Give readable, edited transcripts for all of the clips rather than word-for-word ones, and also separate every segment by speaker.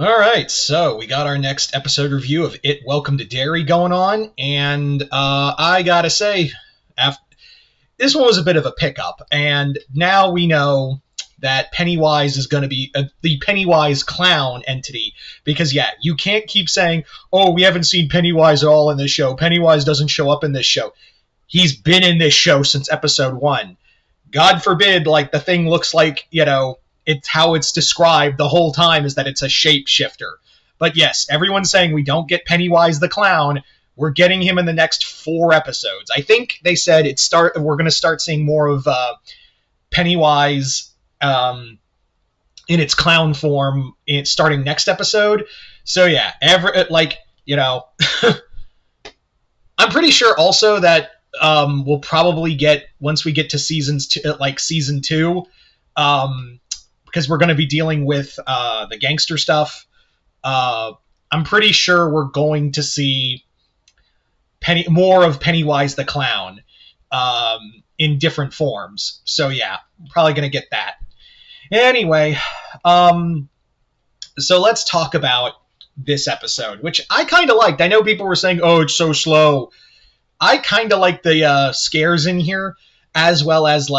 Speaker 1: All right, so we got our next episode review of It Welcome to Derry going on, and I gotta say, after, this one was a bit of a pickup, and now we know that Pennywise is going to be the Pennywise clown entity, because yeah, you can't keep saying, oh, we haven't seen Pennywise at all in this show, Pennywise doesn't show up in this show. He's been in this show since episode 1. God forbid, like, the thing looks like, it's how it's described the whole time is that it's a shapeshifter. But yes, everyone's saying we don't get Pennywise the clown. We're getting him in the next 4 episodes. I think they said we're going to start seeing more of Pennywise in its clown form starting next episode. So yeah, I'm pretty sure also that we'll probably get, once we get to season 2, because we're going to be dealing with the gangster stuff. I'm pretty sure we're going to see more of Pennywise the clown in different forms. So yeah, probably going to get that. Anyway, so let's talk about this episode, which I kind of liked. I know people were saying, oh, it's so slow. I kind of like the scares in here, as well as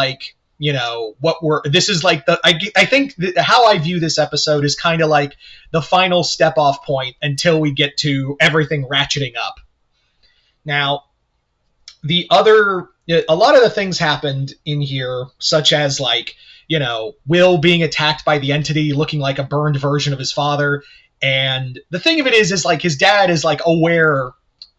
Speaker 1: this is like I think how I view this episode is kind of like the final step off point until we get to everything ratcheting up. Now, a lot of the things happened in here, such as Will being attacked by the entity looking like a burned version of his father. And the thing of it is like his dad is like aware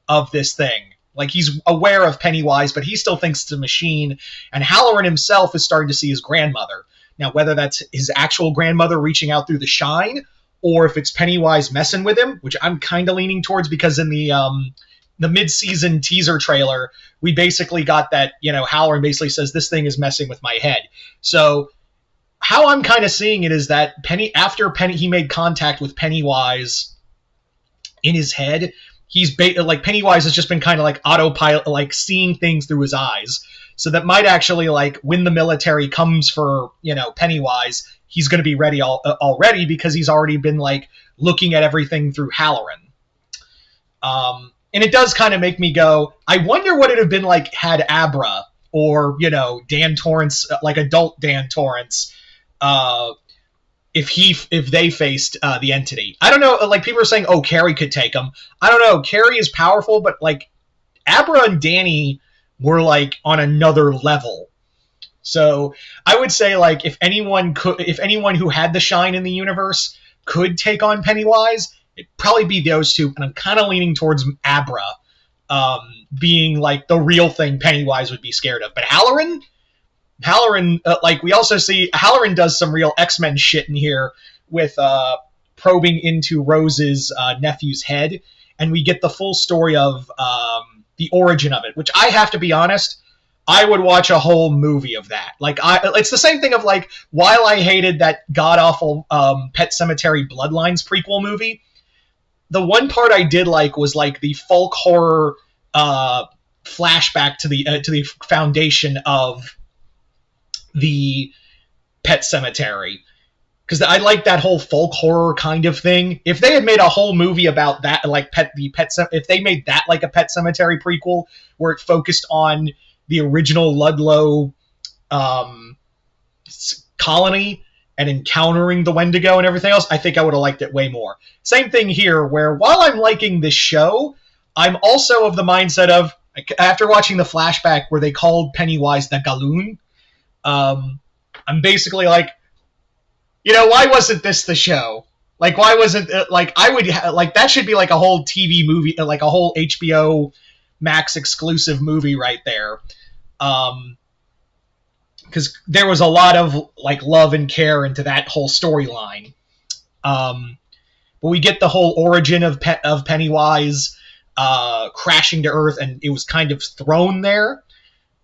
Speaker 1: of this thing. Like, he's aware of Pennywise, but he still thinks it's a machine. And Halloran himself is starting to see his grandmother. Now, whether that's his actual grandmother reaching out through the shine, or if it's Pennywise messing with him, which I'm kind of leaning towards, because in the mid-season teaser trailer, we basically got that, Halloran basically says, this thing is messing with my head. So how I'm kind of seeing it is that after he made contact with Pennywise in his head, Pennywise has just been kind of like autopilot, like seeing things through his eyes. So that might actually, like, when the military comes for, Pennywise, he's going to be ready already, because he's already been like looking at everything through Halloran. And it does kind of make me go, I wonder what it'd have been like had Abra or, Dan Torrance, like adult Dan Torrance, if they faced the entity. I don't know, like, people are saying, oh, Carrie could take him. I don't know, Carrie is powerful, but like Abra and Danny were like on another level. So I would say, like, if anyone who had the shine in the universe could take on Pennywise, it'd probably be those two, and I'm kind of leaning towards Abra being like the real thing Pennywise would be scared of. But Halloran, we also see Halloran does some real X-Men shit in here with probing into Rose's nephew's head, and we get the full story of the origin of it, which I have to be honest, I would watch a whole movie of that. Like, it's the same thing of, like, while I hated that god-awful Pet Sematary Bloodlines prequel movie, the one part I did like was, like, the folk horror flashback to the foundation of the Pet Sematary, because I like that whole folk horror kind of thing. If they had made a whole movie about that, like if they made that like a Pet Sematary prequel where it focused on the original Ludlow colony and encountering the Wendigo and everything else, I think I would have liked it way more. Same thing here, where while I'm liking this show, I'm also of the mindset of, after watching the flashback where they called Pennywise the Galoon, I'm basically like, why wasn't this the show? Like, why wasn't like, I would like, that should be like a whole TV movie, like a whole HBO Max exclusive movie right there. Because there was a lot of, like, love and care into that whole storyline. But we get the whole origin of Pennywise crashing to Earth, and it was kind of thrown there.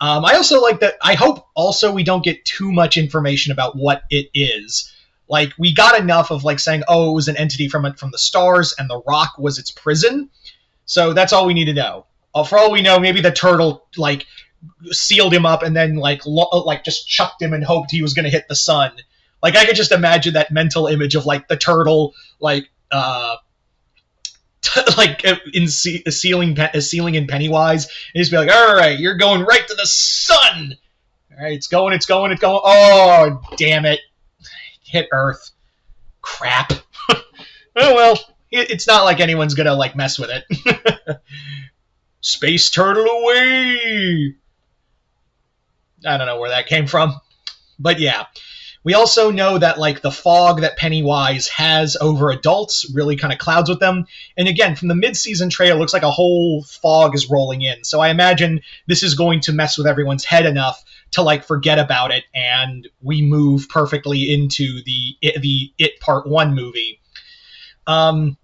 Speaker 1: I also like that. I hope also we don't get too much information about what it is. Like, we got enough of, like, saying, oh, it was an entity from the stars, and the rock was its prison. So that's all we need to know. For all we know, maybe the turtle, like, sealed him up and then, like just chucked him and hoped he was going to hit the sun. Like, I could just imagine that mental image of, like, the turtle, like, like sealing in Pennywise, and just be like, all right, you're going right to the sun. All right, it's going. Oh, damn it. Hit Earth. Crap. Oh, well, it's not like anyone's gonna, like, mess with it. Space turtle away. I don't know where that came from. But yeah. We also know that, like, the fog that Pennywise has over adults really kind of clouds with them. And again, from the mid-season trailer, it looks like a whole fog is rolling in. So I imagine this is going to mess with everyone's head enough to, like, forget about it, and we move perfectly into the It Part 1 movie. Also,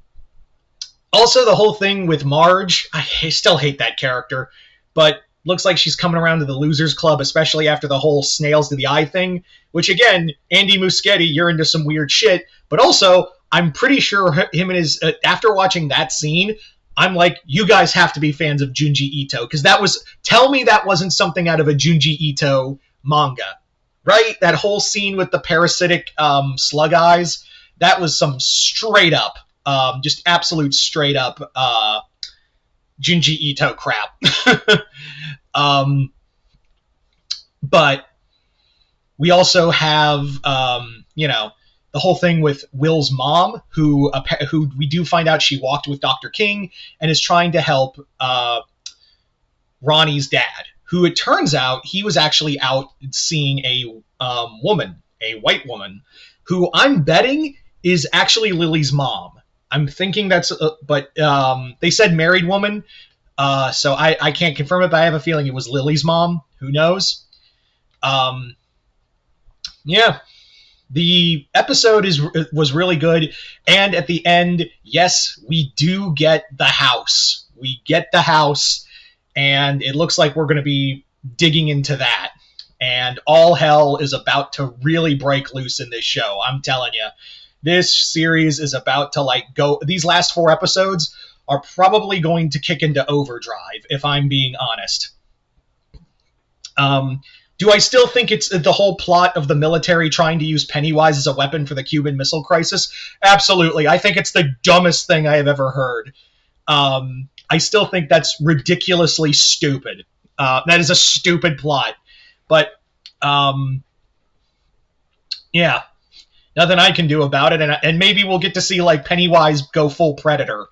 Speaker 1: the whole thing with Marge, I still hate that character, but looks like she's coming around to the Losers Club, especially after the whole snails to the eye thing, which, again, Andy Muschietti, you're into some weird shit, but also, I'm pretty sure him and his, after watching that scene, I'm like, you guys have to be fans of Junji Ito, because tell me that wasn't something out of a Junji Ito manga, right? That whole scene with the parasitic slug eyes, that was some straight up, just absolute straight up Junji Ito crap. But we also have, the whole thing with Will's mom, who we do find out she walked with Dr. King and is trying to help Ronnie's dad, who it turns out he was actually out seeing a white woman, who I'm betting is actually Lily's mom. I'm thinking that's, but they said married woman, so I can't confirm it, but I have a feeling it was Lily's mom. Who knows? Yeah. The episode was really good, and at the end, yes, we do get the house. We get the house, and it looks like we're going to be digging into that. And all hell is about to really break loose in this show. I'm telling you. This series is about to, like, go... These last 4 episodes are probably going to kick into overdrive, if I'm being honest. Do I still think it's the whole plot of the military trying to use Pennywise as a weapon for the Cuban Missile Crisis? Absolutely. I think it's the dumbest thing I have ever heard. I still think that's ridiculously stupid. That is a stupid plot. But, yeah. Nothing I can do about it, and maybe we'll get to see, like, Pennywise go full Predator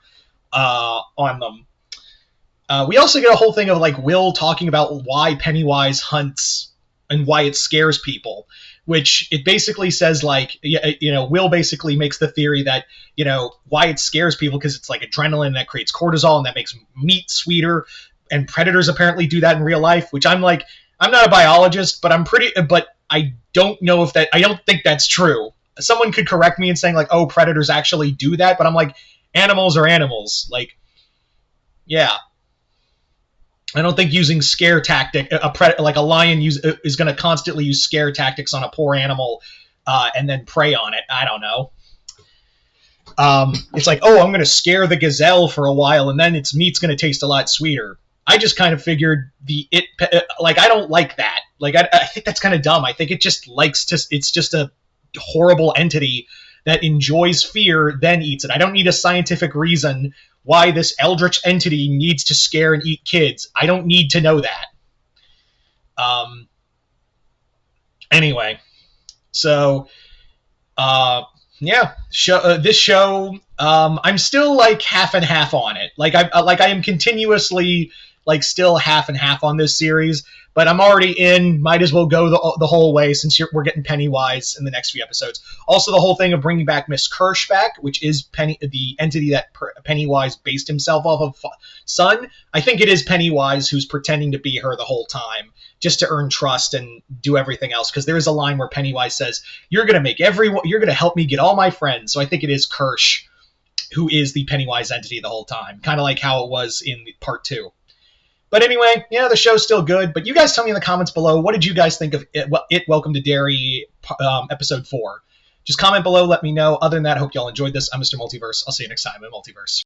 Speaker 1: on them. We also get a whole thing of, like, Will talking about why Pennywise hunts and why it scares people, which it basically says, like, Will basically makes the theory that, why it scares people because it's, like, adrenaline that creates cortisol and that makes meat sweeter, and predators apparently do that in real life, which I'm like, I'm not a biologist, but I don't know if I don't think that's true. Someone could correct me in saying, like, oh, predators actually do that, but I'm like, animals are animals. Like, yeah. I don't think using scare tactic, like a lion is going to constantly use scare tactics on a poor animal and then prey on it. I don't know. It's like, oh, I'm going to scare the gazelle for a while, and then its meat's going to taste a lot sweeter. I just kind of figured I don't like that. Like, I think that's kind of dumb. I think it just it's just a horrible entity that enjoys fear, then eats it. I don't need a scientific reason why this eldritch entity needs to scare and eat kids. I don't need to know that. Anyway, so yeah, this show, I'm still, like, half and half on it. I am continuously, like, still half and half on this series, but I'm already in. Might as well go the whole way since we're getting Pennywise in the next few episodes. Also, the whole thing of bringing back Miss Kirsch back, which is the entity that Pennywise based himself off of. Son, I think it is Pennywise who's pretending to be her the whole time, just to earn trust and do everything else. Because there is a line where Pennywise says, "You're gonna help me get all my friends." So I think it is Kirsch who is the Pennywise entity the whole time, kind of like how it was in part 2. But anyway, yeah, the show's still good. But you guys tell me in the comments below, what did you guys think of It Welcome to Derry episode 4? Just comment below, let me know. Other than that, I hope y'all enjoyed this. I'm Mr. Multiverse. I'll see you next time in Multiverse.